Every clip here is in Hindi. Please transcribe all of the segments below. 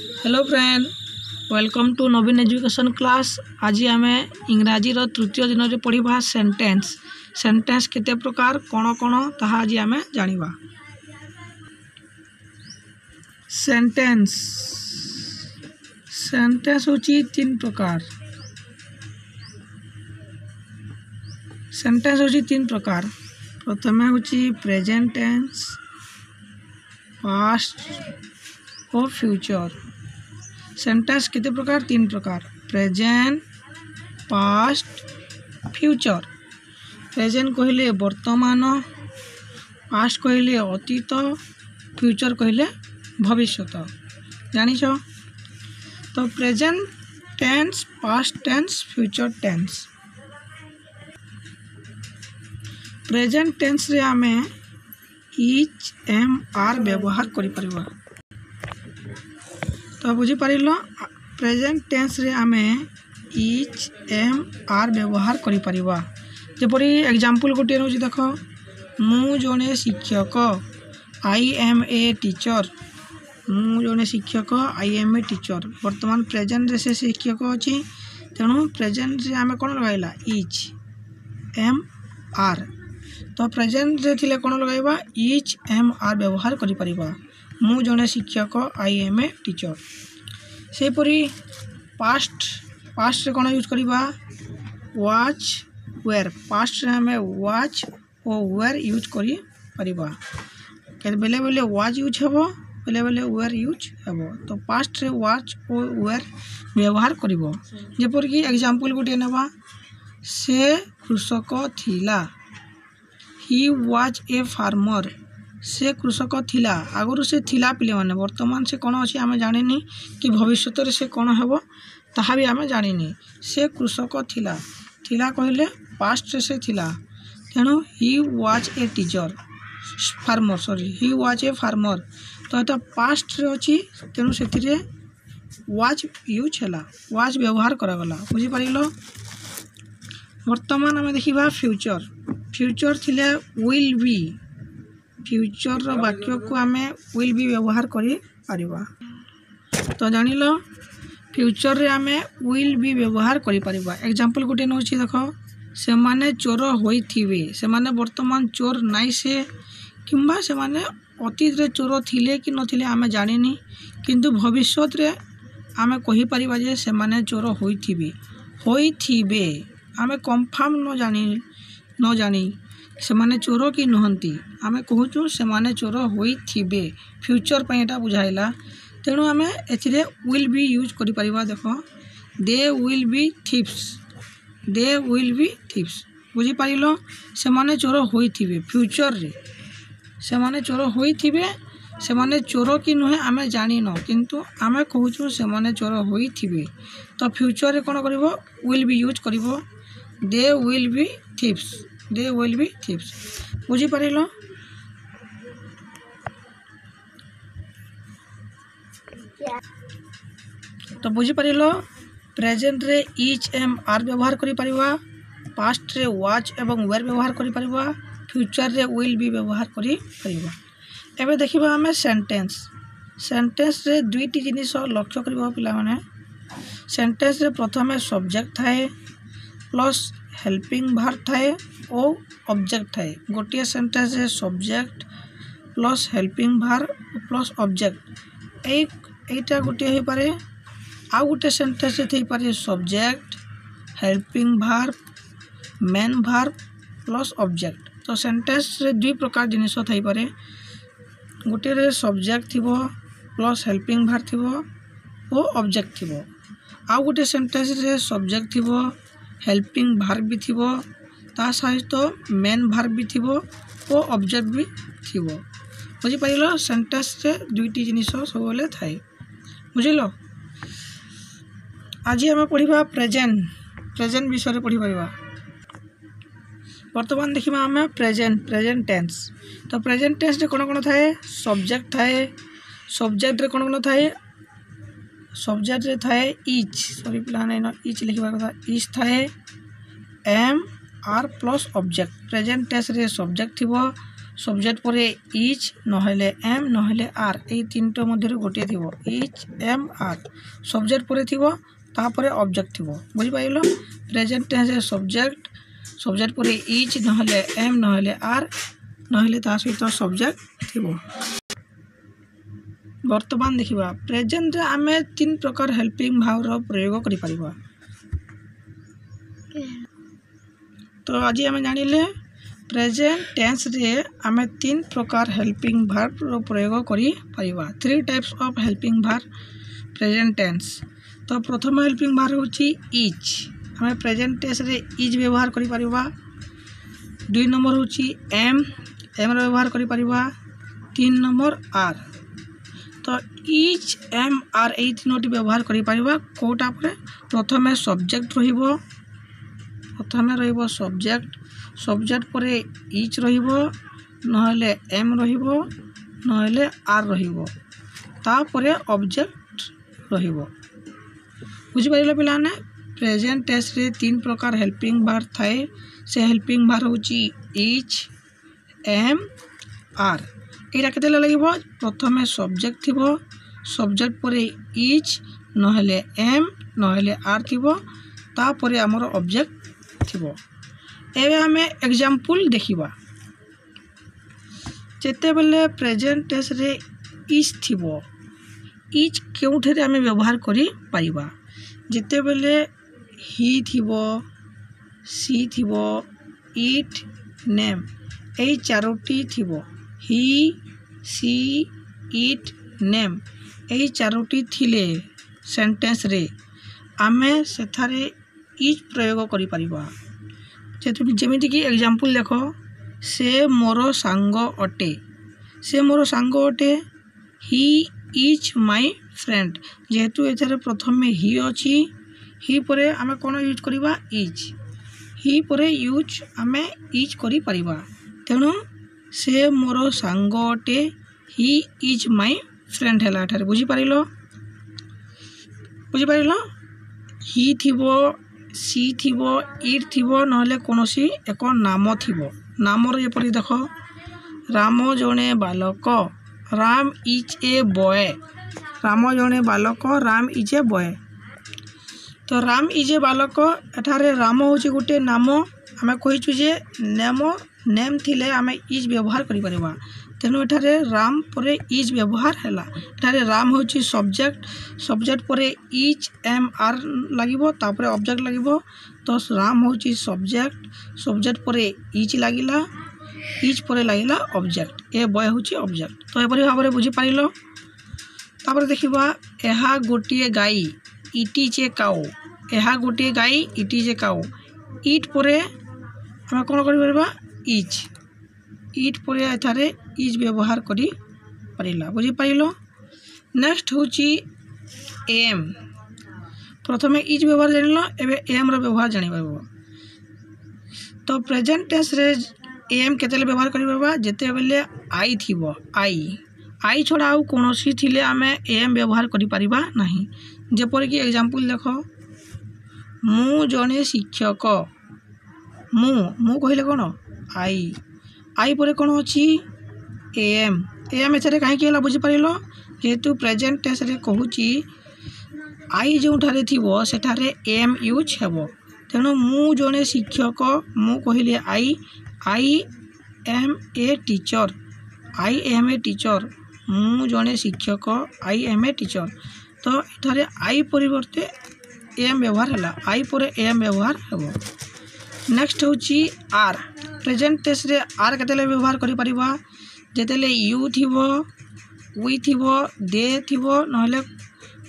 Hello friend, welcome to Naveen education class. आज आम इंग्राजी तृतीय दिन में पढ़ा सेंटेंस। सेंटेंस केते प्रकार कौन कौन ताहा आज आम जानिबा। सेंटेंस सेंटेंस होची तीन प्रकार। सेंटेंस होची तीन प्रकार। प्रथम होची प्रेजेंट टेंस, पास्ट और फ्यूचर। सेंटेंस कितने प्रकार? तीन प्रकार। Present, past, future. प्रेजेंट कहले वर्तमान, पास्ट कहले अतीत, फ्यूचर कहले भविष्यत। जानिछ तो present tense, past tense, future tense. Present tense रे आमे इच एम आर व्यवहार करि परिबा। तो बुझी पारिल, प्रेजेंट टेंस रे आमे इच एम आर व्यवहार करि परिबा। जेपरि एग्जांपल गोटे रहउछि, देखो मु जने शिक्षक, आई एम ए टीचर। मु जने शिक्षक, आई एम ए टीचर। वर्तमान प्रेजेंट रे से शिक्षक अछि, तेणु प्रेजेंट रे आमे कोन लगाइला? Is am are. तो प्रेजेंट रे थिले कोन लगाइबा? इच एम आर व्यवहार करि परिबा। मु जने शिक्षक, आई एम ए टीचर। से परी पास्ट रे कोन यूज करिबा? Was, were. पास्ट रे हमें वाच और वेयर यूज करि परिबा। के बेले बेले वाच यूज हेबो, बेले बेले वेयर यूज हेबो। तो पास्ट रे वाच और वेयर व्यवहार करिबो। जेपर कि एग्जांपल गोटे नेबा, से कृषक थिला। He was a farmer. से कृषक थिला। आगुरु से थिला पिले माने, वर्तमान से कोन अछि आमे जानिनी, कि भविष्यत रे से कोन हेबो ताहा भी आमे जानिनी। से कृषक थिला। थिला कहले पास्ट रे से थिला, तेणु he was a teacher, farmer, sorry, he was a farmer. तो एटा पास्ट रे अछि, तेणु सेथिरे वाज यूज हैला, वाज व्यवहार करागला। बुझी पारिलो। वर्तमान आमे देखिबा फ्यूचर। फ्यूचर थिले विल बी। फ्यूचर रो वाक्य को आमे विल बी व्यवहार करि परिबा। तो जानिलो, फ्यूचर रे आमे विल बी व्यवहार करि परिबा। एग्जांपल गोटे नउछि, देखो से माने चोर होइथिबे। से माने वर्तमान चोर नाइ से, किंबा से माने अतीत रे चोर थिले कि नथिले आमे जानिनी, किंतु भविष्यत रे आमे कहि परिबा जे से माने चोर होइथिबे। आमे कंफर्म न जानी से माने चोर कि नहंती, आमे कहूचु से माने चोर होइथिबे। फ्यूचर पे एटा बुझाइला, तेणु आमे एथिरे विल बी यूज करि परिबा। देखो, दे will be thieves. They will be thieves. बुझी पारिलो। से माने चोर होइथिबे। फ्यूचर रे से माने चोर होइथिबे। से माने चोर कि नुहे आमे जानिनो, किंतु आमे कहूचु से माने चोर होइथिबे। तो फ्यूचर रे कोन करिवो? विल बी यूज करिवो। They will be thieves. They will be thieves. बुझी पारिलो। तो बुझी पारिलो, प्रेजेंट रे इच एम आर व्यवहार करि परिबा। पास्ट रे वाच एवं वेयर व्यवहार करि परिबा। फ्यूचर रे विल बी व्यवहार करि परिबा। एबे देखिबा हमें सेंटेंस। सेंटेंस रे दुईटी जिनिस लक्ष्य करिबा पिला माने। सेंटेंस रे प्रथमे सब्जेक्ट थाए, प्लस हेल्पिंग वर्ब थाए और ऑब्जेक्ट थाए। गोटे सेंटेंस रे subject plus helping verb plus object, एटा गोटे हे पारे। आ गोटे सेंटेंस रे थई पारे subject, helping verb, main verb plus object. तो सेंटेंस रे दुई प्रकार जिनिस थई पारे। गोटे रे सब्जेक्ट थिबो, प्लस हेल्पिंग वर्ब थिबो और ऑब्जेक्ट थिबो। आ गोटे सेंटेंस रे सब्जेक्ट थिबो, हेल्पिंग वर्ब भी थिबो, ता सहित मेन वर्ब भी थिबो और ऑब्जेक्ट भी थिबो। बुझी पारिलो। सेंटेंस रे दुईटी जिनिस सब बेले थाए। बुझिलो। आज आम पढ़ा प्रेजेंट। प्रेजेंट विषय पढ़ी पारिबा। वर्तमान देखिबा आम प्रेजेंट टेंस। तो प्रेजेंट टेंस रे कोन कोन थाए? सब्जेक्ट थाए। सब्जेक्ट रे कोन कोन थाए? सब्जेक्ट रे थाए इच, सॉरी पिला नै इच लिखिबा कथा, इच थाए, am are plus object. Present tense रे सब्जेक्ट थिबो, सब्जेक्ट पर इच नहले एम नहले आर ए तीनटा मध्य गोटे थी इच एम आर सब्जेक्ट पर थी तापर ऑब्जेक्ट थी बुझी पाइल प्रेजेंट टेंस सब्जेक्ट सब्जेक्ट पर इच नहले एम नहले आर नहले ता सहित सब्जेक्ट थी। वर्तमान देखिबा प्रेजेंट रे आमे तीन प्रकार हेल्पिंग भाव रो प्रयोग करि परिबा। तो आज आम जानिले प्रेजेंट टेंस रे आमे तीन प्रकार हेल्पिंग वर्ब रो प्रयोग करि परिबा। 3 types of helping verb present tense. तो प्रथम हेल्पिंग वर्ब होची इज आमे प्रेजेंट टेंस रे इज व्यवहार करि परिबा। 2 नंबर होची एम एम रो व्यवहार करि परिबा। 3 नंबर आर। तो इच एम आर ए तीनोटी व्यवहार करि परिबा कोटा परे प्रथमे सब्जेक्ट रहिबो प्रथमे रहिबो सब्जेक्ट सब्जेक्ट परे इच रहिबो नहले एम रहिबो नहले आर रहिबो तापरे ऑब्जेक्ट रहिबो। बुझि पाइलो पिलाने प्रेजेंट टेंस रे 3 प्रकार हेल्पिंग वर्ब थाए से हेल्पिंग वर्ब होची इच एम आर एटा केते लागिबो प्रथमे सब्जेक्ट थिबो सब्जेक्ट परे इच नहले एम नहले आर थिबो तापरे हमर ऑब्जेक्ट थिबो। एबे हमें एग्जांपल देखिबा जेते बेले प्रेजेंट टेंस रे इज थिबो इज केउठे रे हमें व्यवहार करि पाइबा जेते बेले ही थिबो सी थिबो इट नेम ए चारोटी थिबो ही सी इट नेम ए चारोटी थिले सेंटेंस रे आमे सेथारे इज प्रयोग करि परिबा। जेमिति कि एग्जांपल देखो से मोर सांग अटे से मोर सांग अटे ही इज माय फ्रेंड जेहेतु एथरे प्रथम में ही अछि ही परे आमे कोन यूज करिबा इज ही परे यूज आमे इज करि परिबा तेनु से मोर सांग अटे ही इज माय फ्रेंड हैला एथरे बुझी पारिलो ही थिबो सी थिबो इट थिबो नहले कोनोसी एक नाम थिबो नामर जेपरि देखो राम जने बालक Ram is a boy Ram जने बालक राम इज ए बॉय। तो राम इज ए बालक एठारे राम होची गोटे नाम आमे कहिछु जे नेम थिले आमे इज व्यवहार करि परिबा तेनु एठारे राम परे इज व्यवहार हैला एठारे राम होची सब्जेक्ट सब्जेक्ट परे इज एम आर लागिबो तापरे ऑब्जेक्ट लागिबो। तो राम होची सब्जेक्ट सब्जेक्ट परे इज लागिला इज परे लागिला ऑब्जेक्ट ए बॉय होची ऑब्जेक्ट। तो एपरि भाबरे बुझी पारिलो तापरे देखिबा एहा गोटिए गाई इट इज ए काउ एहा गोटिए गाई it is a cow it परे हम कोन करि परबा इज इट परे एथारे इज व्यवहार करि परिला बुझी पाइलो। नेक्स्ट होची एम प्रथमे इज व्यवहार जानिलो एबे एम रो व्यवहार जानि परबो। तो प्रेजेंट टेंस रे एम केतेले व्यवहार करि परबा जेते बेले आई थिबो आई छोड़ा आउ कोनोसी थिले आमे एम व्यवहार करि परिबा नाही जेपर कि एग्जांपल देखो मु जने शिक्षक मु कहिले कोन आई परे कोन अछि एम एथरे काहे केला बुझी पारिलो जेतु प्रेजेंट टेंस रे कहूची आई जो ठारे थिबो सेठारे एम यूज हेबो तेनो मु जने शिक्षक मु कहिले I am a teacher I am a teacher मु जने शिक्षक आई एम ए टीचर। तो एठारे आई परिवर्ते एम व्यवहार हला आई परे एम व्यवहार हेबो। नेक्स्ट होची आर प्रेजेंट टेंस रे आर केतेले व्यवहार करि परिबा जेतेले यू थिबो वी थिबो दे थिबो नहले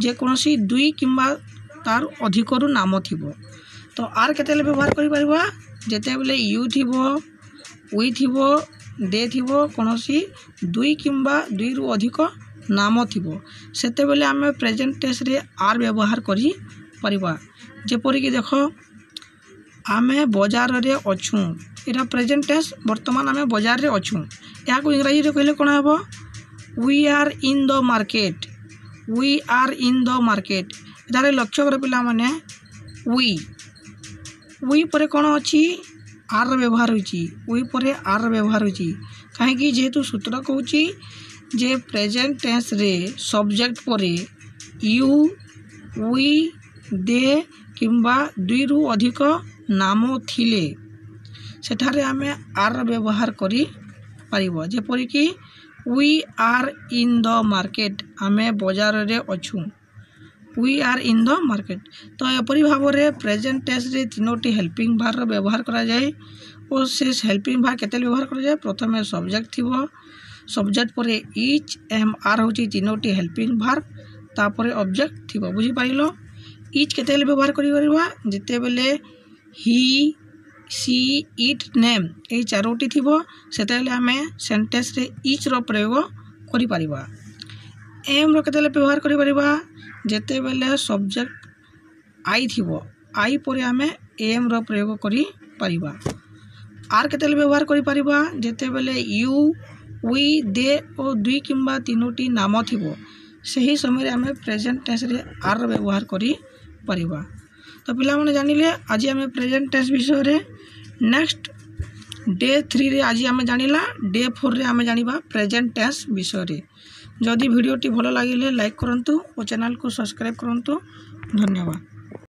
जे कोनोसी दुई किंबा तार अधिकरु नाम थिबो। तो आर केतेले व्यवहार करि परिबा जेतेबेले यू थिबो वी थिबो दे थिबो कोनोसी दुई किंबा दुई रु अधिक नाम थिबो सेतेबेले आमे प्रेजेंट टेंस रे आर व्यवहार करि परिबा जेपरि कि देखो आमे बाजार रे अछु एटा प्रेजेंट टेंस वर्तमान आमे बाजार रे अछु या को इंग्रजी रे कहले कोन हेबो we are in the market एटारे लक्ष्य कर पिला माने वी परे कोन अछि आर व्यवहार होची वी परे आर व्यवहार होची कहीं जेहेतु सूत्र कहूँ जे प्रेजेंट टेंस रे सब्जेक्ट पर यू वी दे किंबा दुई रु अधिक नाम थिले सेठारे आमे आर व्यवहार करी पारिबो। जेपरिक we are in the market, आमे बाजार रे अछु, we are in the market. तो एपरी भाव में प्रेजेंट टेंस रे तीनोटी हेल्पिंग भार व्यवहार करा जाए और से हेल्पिंग भार केते व्यवहार करा जाए। प्रथम सब्जेक्ट थिबो, सब्जेक्ट पर इच एम आर होची तीनोटी हेल्पिंग भार, तापर ऑब्जेक्ट थिबो। बुझी पारिलो इच केते व्यवहार करि परबा जते बेले ही सी इट नेम ए चारोटी थिबो सेते बेले आमे सेंटेंस रे इच रो प्रयोग करि परिबा। एम रो केते व्यवहार करि परिबा जते बेले सब्जेक्ट आई थिबो, आई पर आमे एम रो प्रयोग करि परिबा। आर केते व्यवहार करि परिबा जते बेले यू वी दे और दुई किंबा तीनोटी नाम थिबो सही समय आमे प्रेजेंट टेंस रे आर रो व्यवहार करि परिबा। तो पिला माने जानिले आज आमे प्रेजेंट टेंस विषय रे। नेक्स्ट डे 3 रे आज आमे जानिला, डे 4 रे आमे जानिबा प्रेजेंट टेंस विषय रे। जदि वीडियोटी भलो लागिले लाइक करंतु और चैनल को सब्सक्राइब करंतु। धन्यवाद।